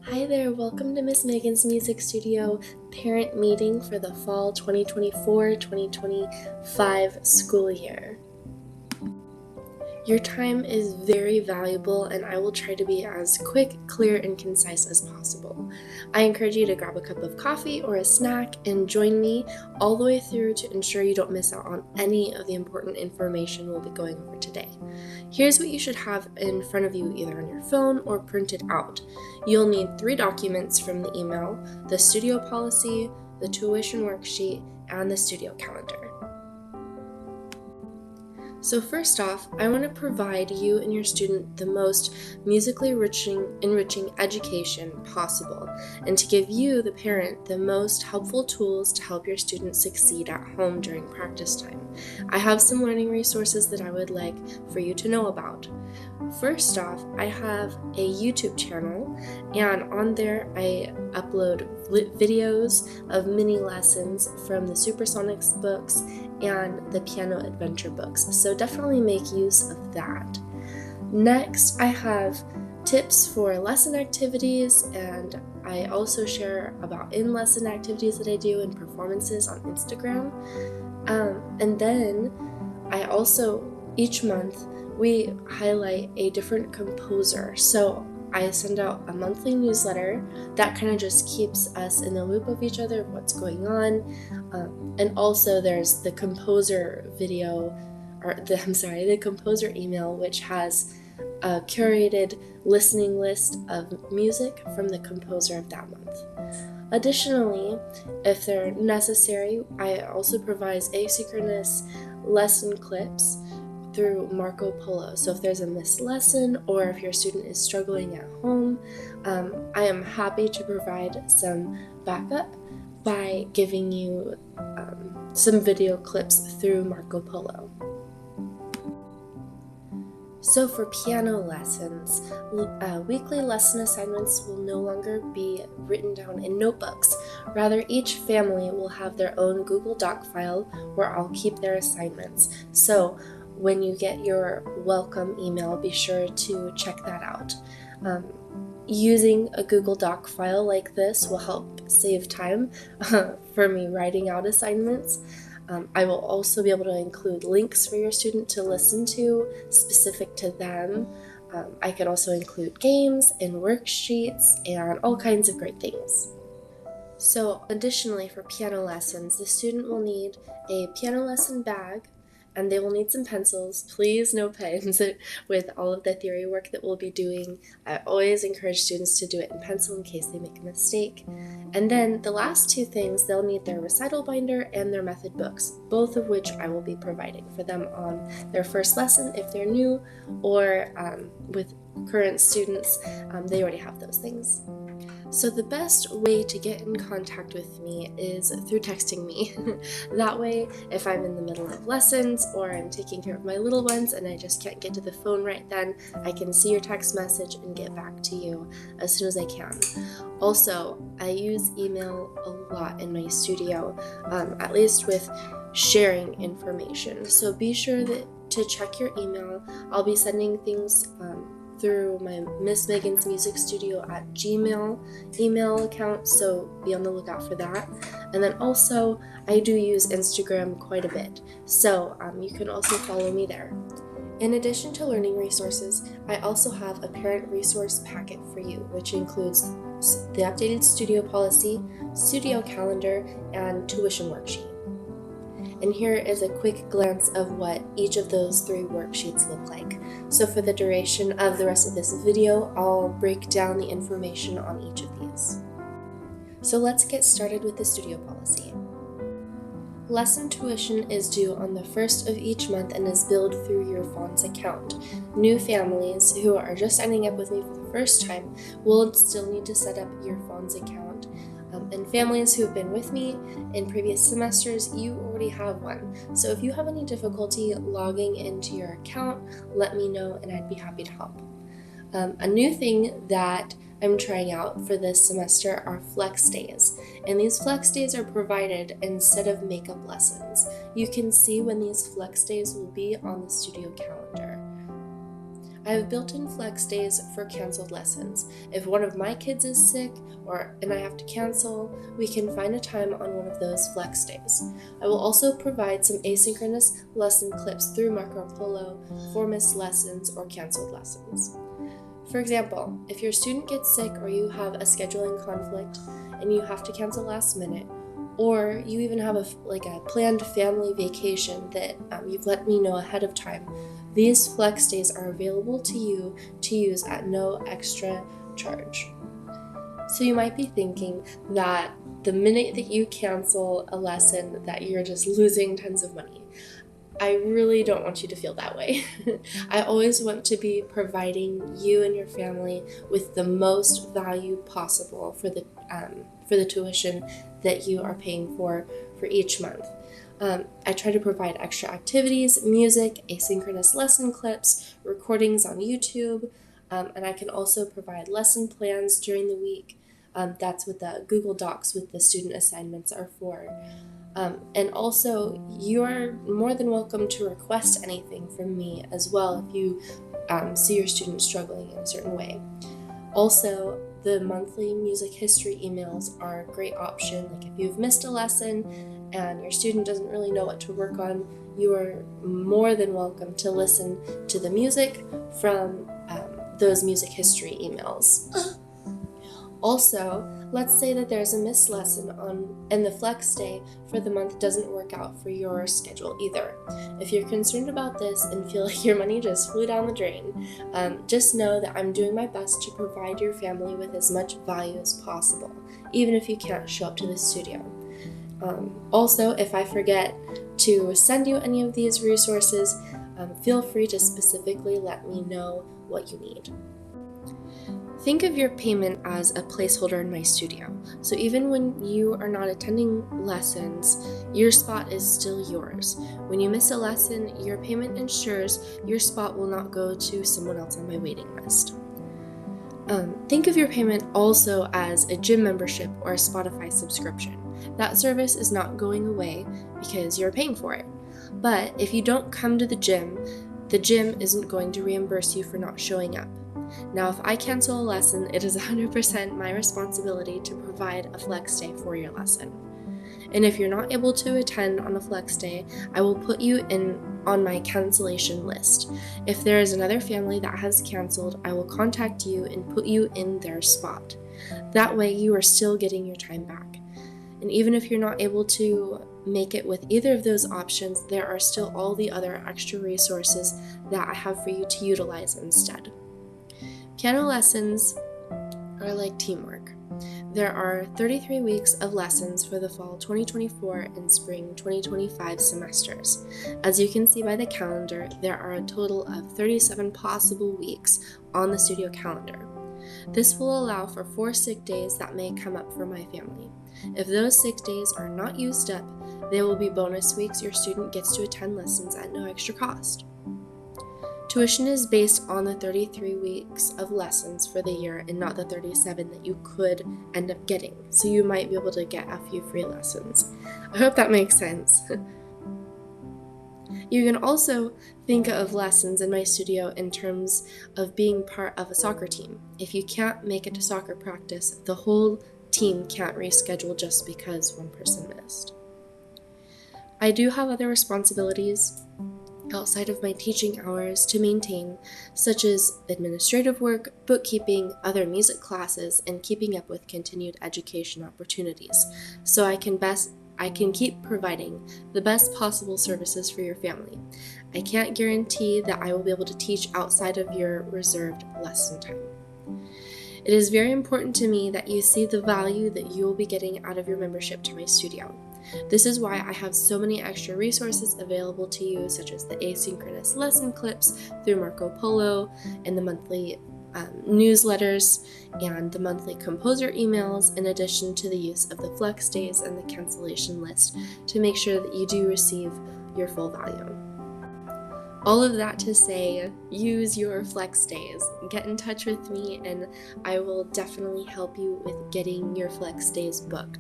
Hi there, welcome to Miss Megan's Music Studio parent meeting for the fall 2024-2025 school year. Your time is very valuable and I will try to be as quick, clear, and concise as possible. I encourage you to grab a cup of coffee or a snack and join me all the way through to ensure you don't miss out on any of the important information we'll be going over today. Here's what you should have in front of you either on your phone or printed out. You'll need 3 documents from the email: the studio policy, the tuition worksheet, and the studio calendar. So first off, I want to provide you and your student the most musically enriching education possible, and to give you, the parent, the most helpful tools to help your student succeed at home during practice time. I have some learning resources that I would like for you to know about. First off, I have a YouTube channel, and on there I upload videos of mini lessons from the Supersonics books and the Piano Adventure books, so definitely make use of that. Next, I have tips for lesson activities, and I also share about in-lesson activities that I do and performances on Instagram. And then I also, each month, we highlight a different composer. So I send out a monthly newsletter that kind of just keeps us in the loop of each other, of what's going on. And also there's the composer the composer email, which has a curated listening list of music from the composer of that month. Additionally, if they're necessary, I also provide asynchronous lesson clips through Marco Polo. So if there's a missed lesson or if your student is struggling at home, I am happy to provide some backup by giving you some video clips through Marco Polo. So for piano lessons, weekly lesson assignments will no longer be written down in notebooks. Rather, each family will have their own Google Doc file where I'll keep their assignments. So when you get your welcome email, be sure to check that out. Using a Google Doc file like this will help save time for me writing out assignments. I will also be able to include links for your student to listen to specific to them. I can also include games and worksheets and all kinds of great things. So additionally, for piano lessons, the student will need a piano lesson bag, and they will need some pencils. Please no pens with all of the theory work that we'll be doing. I always encourage students to do it in pencil in case they make a mistake. And then the last 2 things, they'll need their recital binder and their method books, both of which I will be providing for them on their first lesson if they're new, or with current students, they already have those things. So the best way to get in contact with me is through texting me. That way, if I'm in the middle of lessons or I'm taking care of my little ones and I just can't get to the phone right then, I can see your text message and get back to you as soon as I can. Also, I use email a lot in my studio, at least with sharing information. So be sure to check your email. I'll be sending things through my Miss Megan's Music Studio at Gmail email account, so be on the lookout for that. And then also, I do use Instagram quite a bit, so you can also follow me there. In addition to learning resources, I also have a parent resource packet for you, which includes the updated studio policy, studio calendar, and tuition worksheet. And here is a quick glance of what each of those 3 worksheets look like. So for the duration of the rest of this video, I'll break down the information on each of these. So let's get started with the studio policy. Lesson tuition is due on the 1st of each month and is billed through your Fonz account. New families who are just signing up with me for the first time will still need to set up your Fonz account. And families who have been with me in previous semesters, you already have one. So if you have any difficulty logging into your account, let me know and I'd be happy to help. A new thing that I'm trying out for this semester are flex days. And these flex days are provided instead of makeup lessons. You can see when these flex days will be on the studio calendar. I have built-in flex days for canceled lessons. If one of my kids is sick and I have to cancel, we can find a time on one of those flex days. I will also provide some asynchronous lesson clips through Marco Polo for missed lessons or canceled lessons. For example, if your student gets sick or you have a scheduling conflict and you have to cancel last minute, or you even have a planned family vacation that you've let me know ahead of time, these flex days are available to you to use at no extra charge. So you might be thinking that the minute that you cancel a lesson that you're just losing tons of money. I really don't want you to feel that way. I always want to be providing you and your family with the most value possible for the tuition that you are paying for each month. I try to provide extra activities, music, asynchronous lesson clips, recordings on YouTube, and I can also provide lesson plans during the week. That's what the Google Docs with the student assignments are for. And also, you're more than welcome to request anything from me as well if you see your student struggling in a certain way. Also, the monthly music history emails are a great option. Like if you've missed a lesson and your student doesn't really know what to work on, you are more than welcome to listen to the music from those music history emails. Also, let's say that there's a missed lesson and the flex day for the month doesn't work out for your schedule either. If you're concerned about this and feel like your money just flew down the drain, just know that I'm doing my best to provide your family with as much value as possible, even if you can't show up to the studio. Also, if I forget to send you any of these resources, feel free to specifically let me know what you need. Think of your payment as a placeholder in my studio. So even when you are not attending lessons, your spot is still yours. When you miss a lesson, your payment ensures your spot will not go to someone else on my waiting list. Think of your payment also as a gym membership or a Spotify subscription. That service is not going away because you're paying for it. But if you don't come to the gym isn't going to reimburse you for not showing up. Now, if I cancel a lesson, it is 100% my responsibility to provide a flex day for your lesson. And if you're not able to attend on a flex day, I will put you on my cancellation list. If there is another family that has canceled, I will contact you and put you in their spot. That way, you are still getting your time back. And even if you're not able to make it with either of those options, there are still all the other extra resources that I have for you to utilize instead. Piano lessons are like teamwork. There are 33 weeks of lessons for the fall 2024 and spring 2025 semesters. As you can see by the calendar, there are a total of 37 possible weeks on the studio calendar. This will allow for 4 sick days that may come up for my family. If those sick days are not used up, they will be bonus weeks your student gets to attend lessons at no extra cost. Tuition is based on the 33 weeks of lessons for the year and not the 37 that you could end up getting, so you might be able to get a few free lessons. I hope that makes sense. You can also think of lessons in my studio in terms of being part of a soccer team. If you can't make it to soccer practice, the whole team can't reschedule just because one person missed. I do have other responsibilities outside of my teaching hours to maintain, such as administrative work, bookkeeping, other music classes, and keeping up with continued education opportunities, so I can keep providing the best possible services for your family. I can't guarantee that I will be able to teach outside of your reserved lesson time. It is very important to me that you see the value that you will be getting out of your membership to my studio. This is why I have so many extra resources available to you, such as the asynchronous lesson clips through Marco Polo and the monthly newsletters and the monthly composer emails, in addition to the use of the flex days and the cancellation list to make sure that you do receive your full value. All of that to say, use your flex days. Get in touch with me and I will definitely help you with getting your flex days booked.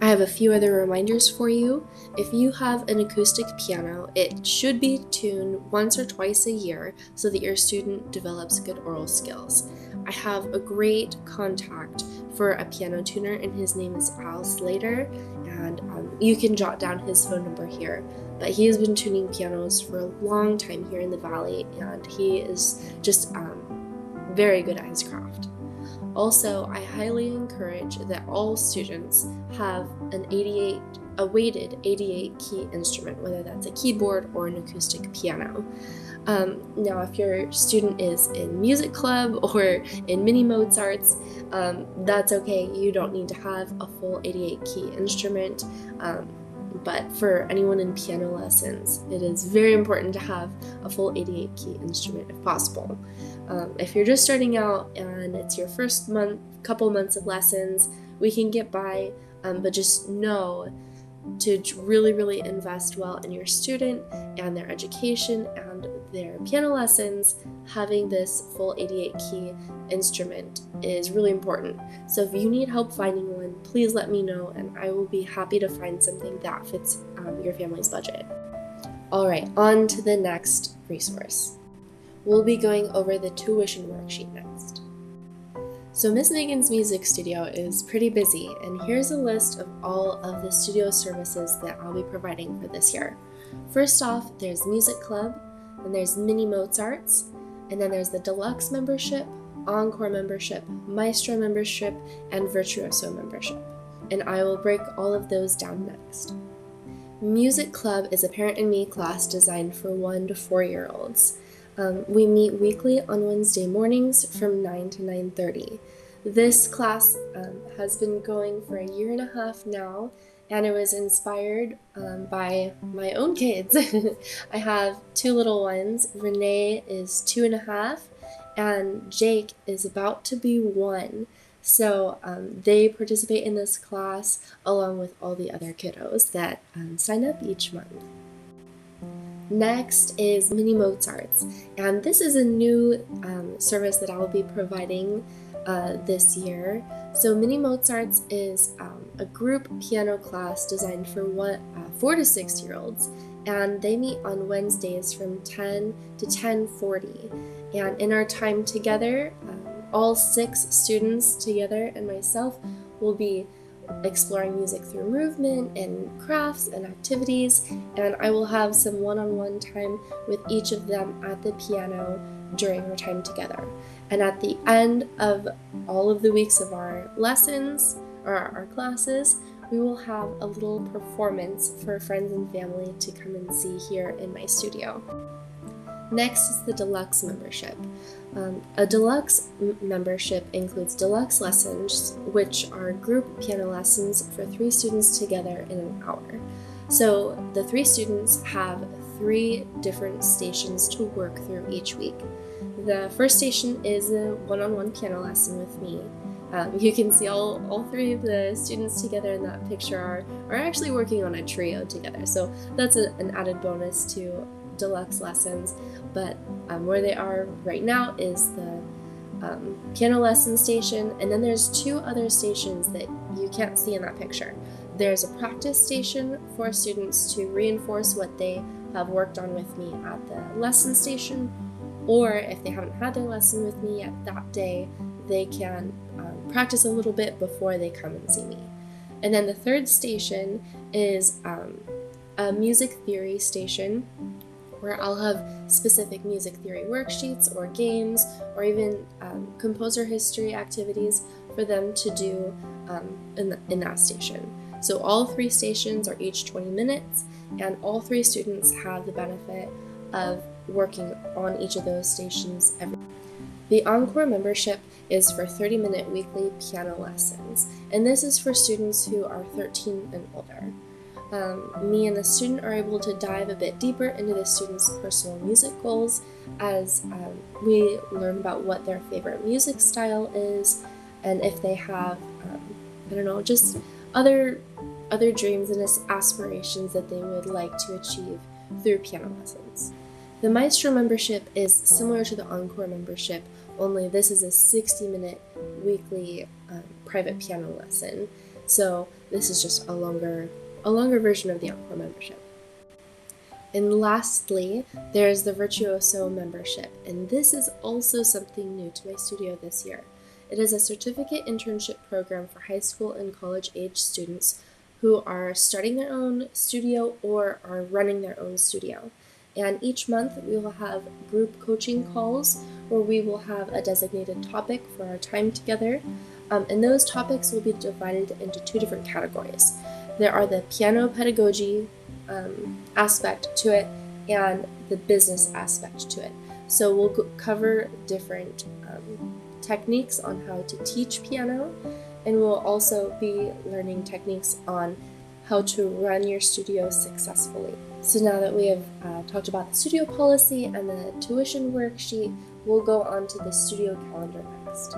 I have a few other reminders for you. If you have an acoustic piano, it should be tuned once or twice a year so that your student develops good oral skills. I have a great contact for a piano tuner, and his name is Al Slater, and you can jot down his phone number here. But he has been tuning pianos for a long time here in the Valley, and he is just very good at his craft. Also, I highly encourage that all students have a weighted 88 key instrument, whether that's a keyboard or an acoustic piano. Now, if your student is in music club or in mini Mozarts, that's okay. You don't need to have a full 88 key instrument. But for anyone in piano lessons, it is very important to have a full 88 key instrument if possible. If you're just starting out and it's your first couple months of lessons, we can get by, but just know to really, really invest well in your student and their education and their piano lessons. Having this full 88 key instrument is really important. So if you need help finding one, please let me know, and I will be happy to find something that fits your family's budget. All right, on to the next resource. We'll be going over the tuition worksheet next. So Miss Megan's music studio is pretty busy, and here's a list of all of the studio services that I'll be providing for this year. First off, there's music club, then there's mini Mozarts, and then there's the deluxe membership, encore membership, maestro membership, and virtuoso membership. And I will break all of those down next. Music club is a Parent and Me class designed for 1 to 4-year-olds. We meet weekly on Wednesday mornings from 9 to 9:30. This class has been going for a year and a half now, and it was inspired by my own kids. I have 2 little ones. Renee is 2.5, and Jake is about to be 1. So they participate in this class along with all the other kiddos that sign up each month. Next is Mini Mozarts, and this is a new service that I'll be providing this year. So Mini Mozarts is a group piano class designed for 4 to 6-year-olds, and they meet on Wednesdays from 10 to 10:40. And in our time together, all 6 students together and myself will be exploring music through movement and crafts and activities, and I will have some one-on-one time with each of them at the piano during our time together. And at the end of all of the weeks of our lessons or our classes, we will have a little performance for friends and family to come and see here in my studio. Next is the deluxe membership. A deluxe membership includes deluxe lessons, which are group piano lessons for 3 students together in an hour. So the 3 students have 3 different stations to work through each week. The first station is a one-on-one piano lesson with me. You can see all 3 of the students together in that picture are actually working on a trio together. So that's an added bonus to deluxe lessons, but where they are right now is the piano lesson station, and then there's 2 other stations that you can't see in that picture. There's a practice station for students to reinforce what they have worked on with me at the lesson station, or if they haven't had their lesson with me yet that day, they can practice a little bit before they come and see me. And then the third station is a music theory station, where I'll have specific music theory worksheets or games or even composer history activities for them to do in that station. So all 3 stations are each 20 minutes, and all 3 students have the benefit of working on each of those stations every day. The Encore membership is for 30-minute weekly piano lessons, and this is for students who are 13 and older. Me and the student are able to dive a bit deeper into the student's personal music goals as we learn about what their favorite music style is, and if they have, just other dreams and aspirations that they would like to achieve through piano lessons. The Maestro membership is similar to the Encore membership, only this is a 60-minute weekly private piano lesson. So this is just a longer version of the Encore membership. And lastly, there's the Virtuoso membership, and this is also something new to my studio this year. It is a certificate internship program for high school and college age students who are starting their own studio or are running their own studio. And each month we will have group coaching calls where we will have a designated topic for our time together. And those topics will be divided into two different categories. There are the piano pedagogy aspect to it and the business aspect to it. So we'll cover different techniques on how to teach piano, and we'll also be learning techniques on how to run your studio successfully. So now that we have talked about the studio policy and the tuition worksheet, we'll go on to the studio calendar next.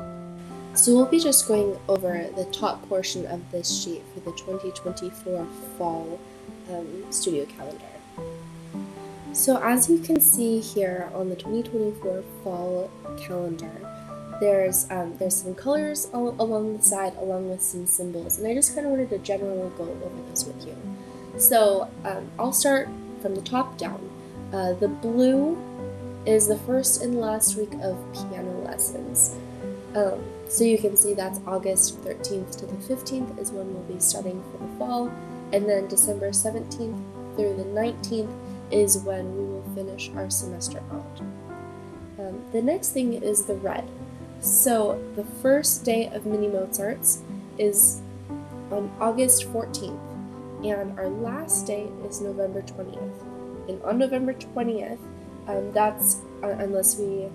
So we'll be just going over the top portion of this sheet for the 2024 fall studio calendar. So as you can see here on the 2024 fall calendar, there's some colors along the side along with some symbols, and I just kind of wanted to generally go over those with you. So I'll start from the top down. The blue is the first and last week of piano lessons. So you can see that's August 13th to the 15th is when we'll be starting for the fall, and then December 17th through the 19th is when we will finish our semester out. The next thing is the red. So the first day of Mini Mozarts is on August 14th, and our last day is November 20th. And on November 20th, that's unless we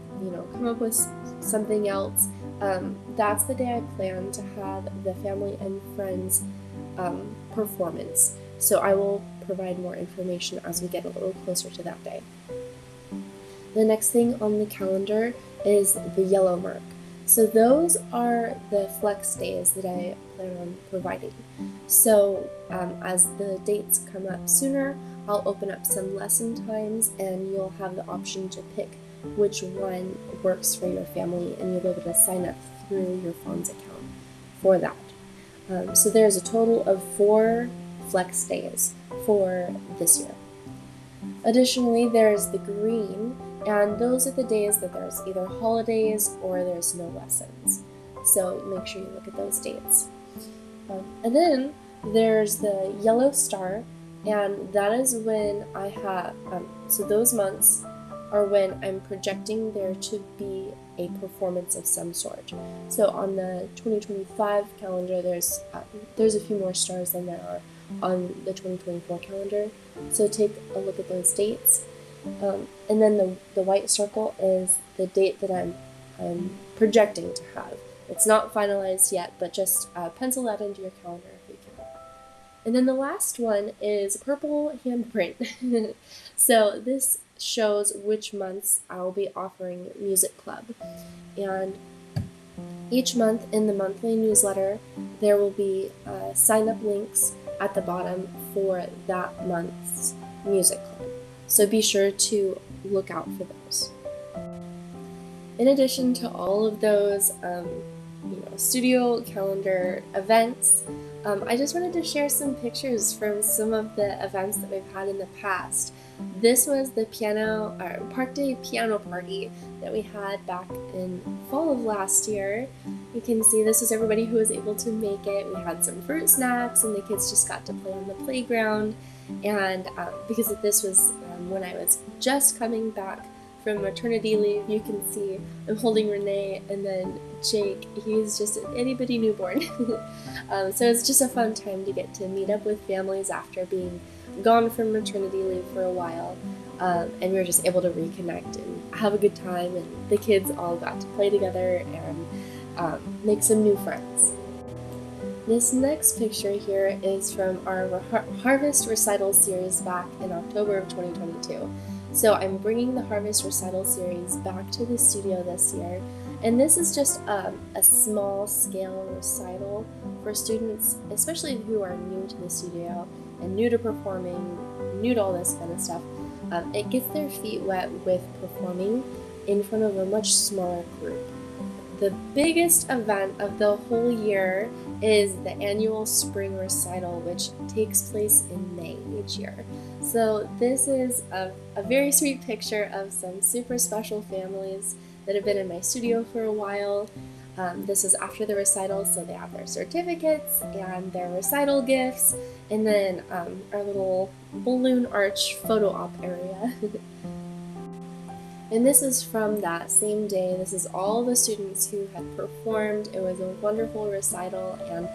come up with something else, that's the day I plan to have the family and friends performance. So I will provide more information as we get a little closer to that day. The next thing on the calendar is the yellow mark. So those are the flex days that I plan on providing. So as the dates come up sooner, I'll open up some lesson times and you'll have the option to pick which one works for your family, and you'll be able to sign up through your Fonz account for that. So there's a total of 4 flex days for this year. Additionally, there's the green, and those are the days that there's either holidays or there's no lessons. So make sure you look at those dates. And then there's the yellow star, and that is when I have, so those months are when I'm projecting there to be a performance of some sort. So on the 2025 calendar, there's a few more stars than there are on the 2024 calendar. So take a look at those dates. And then the white circle is the date that I'm projecting to have. It's not finalized yet, but just pencil that into your calendar if you can. And then the last one is purple handprint. So this shows which months I'll be offering music club. And each month in the monthly newsletter, there will be sign-up links at the bottom for that month's music club. So be sure to look out for those. In addition to all of those studio calendar events, I just wanted to share some pictures from some of the events that we've had in the past. This was the Park Day piano party that we had back in fall of last year. You can see this was everybody who was able to make it. We had some fruit snacks and the kids just got to play on the playground. And because this was when I was just coming back from maternity leave, you can see I'm holding Renee, and then Jake, he's just an itty-bitty newborn. So it's just a fun time to get to meet up with families after being gone from maternity leave for a while, and we were just able to reconnect and have a good time, and the kids all got to play together and make some new friends. This next picture here is from our Harvest Recital series back in October of 2022. So I'm bringing the Harvest Recital series back to the studio this year, and this is just a small scale recital for students, especially who are new to the studio and new to performing, new to all this kind of stuff. It gets their feet wet with performing in front of a much smaller group. the biggest event of the whole year is the annual spring recital, which takes place in May each year. So this is a very sweet picture of some super special families that have been in my studio for a while. This is after the recital, so they have their certificates and their recital gifts, and then our little balloon arch photo op area. And this is from that same day. This is all the students who had performed. It was a wonderful recital, and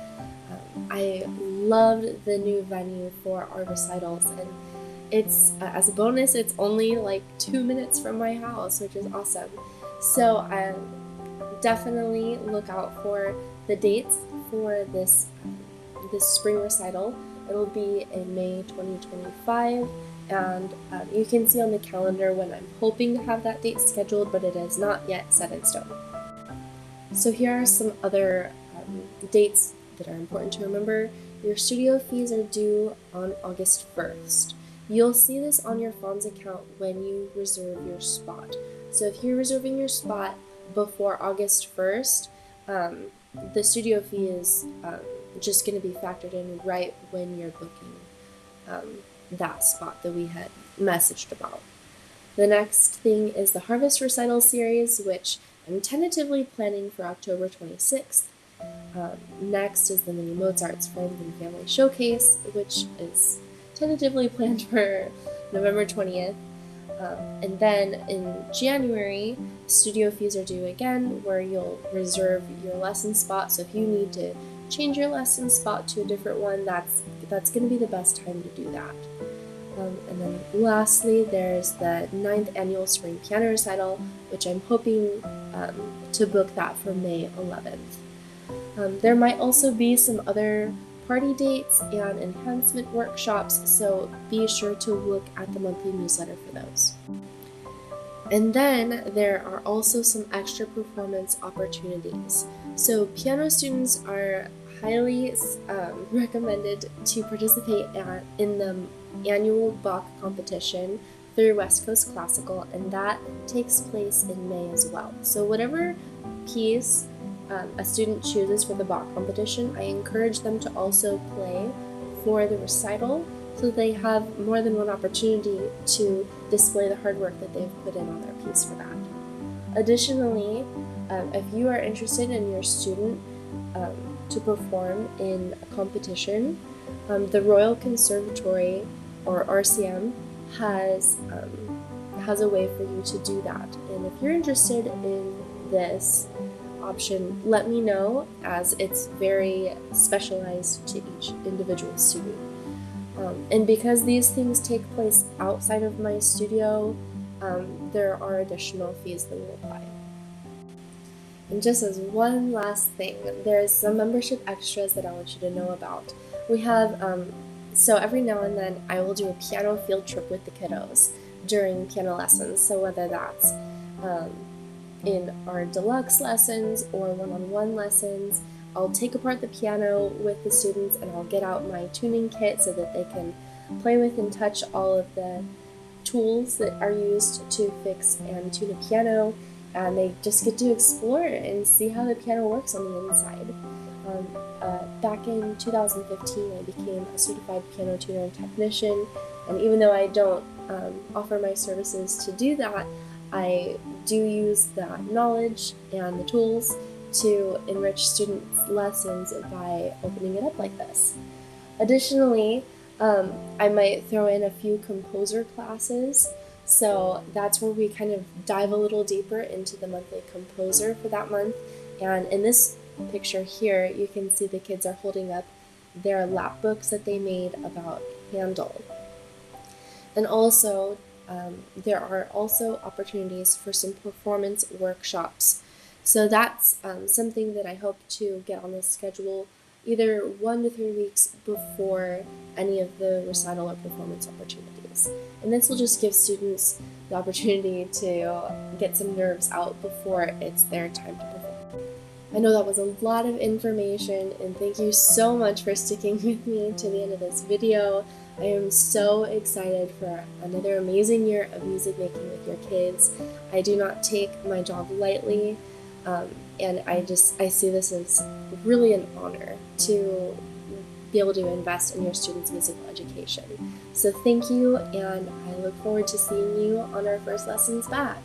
I loved the new venue for our recitals. And it's, as a bonus, it's only like 2 minutes from my house, which is awesome. So definitely look out for the dates for this spring recital. It'll be in May 2025. And you can see on the calendar when I'm hoping to have that date scheduled, but it is not yet set in stone. So here are some other dates that are important to remember. Your studio fees are due on August 1st. You'll see this on your Fonz account when you reserve your spot. So if you're reserving your spot before August 1st, the studio fee is just going to be factored in right when you're booking that spot that we had messaged about. The next thing is the Harvest Recital Series, which I'm tentatively planning for October 26th. Next is the Mini Mozart's Friends and Family Showcase, which is tentatively planned for November 20th. And then in January, studio fees are due again, where you'll reserve your lesson spot. So if you need to change your lesson spot to a different one, that's going to be the best time to do that. And then lastly, there's the 9th Annual Spring Piano Recital, which I'm hoping to book that for May 11th. There might also be some other party dates and enhancement workshops, so be sure to look at the monthly newsletter for those. And then there are also some extra performance opportunities. So piano students are highly recommended to participate in the annual Bach competition through West Coast Classical, and that takes place in May as well. So whatever piece a student chooses for the Bach competition, I encourage them to also play for the recital so they have more than one opportunity to display the hard work that they've put in on their piece for that. Additionally, if you are interested in your student to perform in a competition, the Royal Conservatory, or RCM, has a way for you to do that. And if you're interested in this option, let me know, as it's very specialized to each individual student. And because these things take place outside of my studio, there are additional fees that will apply. And just as one last thing, there's some membership extras that I want you to know about. We have, so every now and then I will do a piano field trip with the kiddos during piano lessons. So whether that's in our deluxe lessons or one-on-one lessons, I'll take apart the piano with the students and I'll get out my tuning kit so that they can play with and touch all of the tools that are used to fix and tune a piano, and they just get to explore and see how the piano works on the inside. Back in 2015, I became a certified piano tuner and technician, and even though I don't offer my services to do that, I do use that knowledge and the tools to enrich students' lessons by opening it up like this. Additionally, I might throw in a few composer classes, so that's where we kind of dive a little deeper into the monthly composer for that month. And in this picture here, you can see the kids are holding up their lap books that they made about Handel. And also, there are also opportunities for some performance workshops. So that's something that I hope to get on the schedule either 1 to 3 weeks before any of the recital or performance opportunities. And this will just give students the opportunity to get some nerves out before it's their time to perform. I know that was a lot of information, and thank you so much for sticking with me to the end of this video. I am so excited for another amazing year of music making with your kids. I do not take my job lightly. And I see this as really an honor to be able to invest in your students' musical education. So thank you, and I look forward to seeing you on our first lessons back.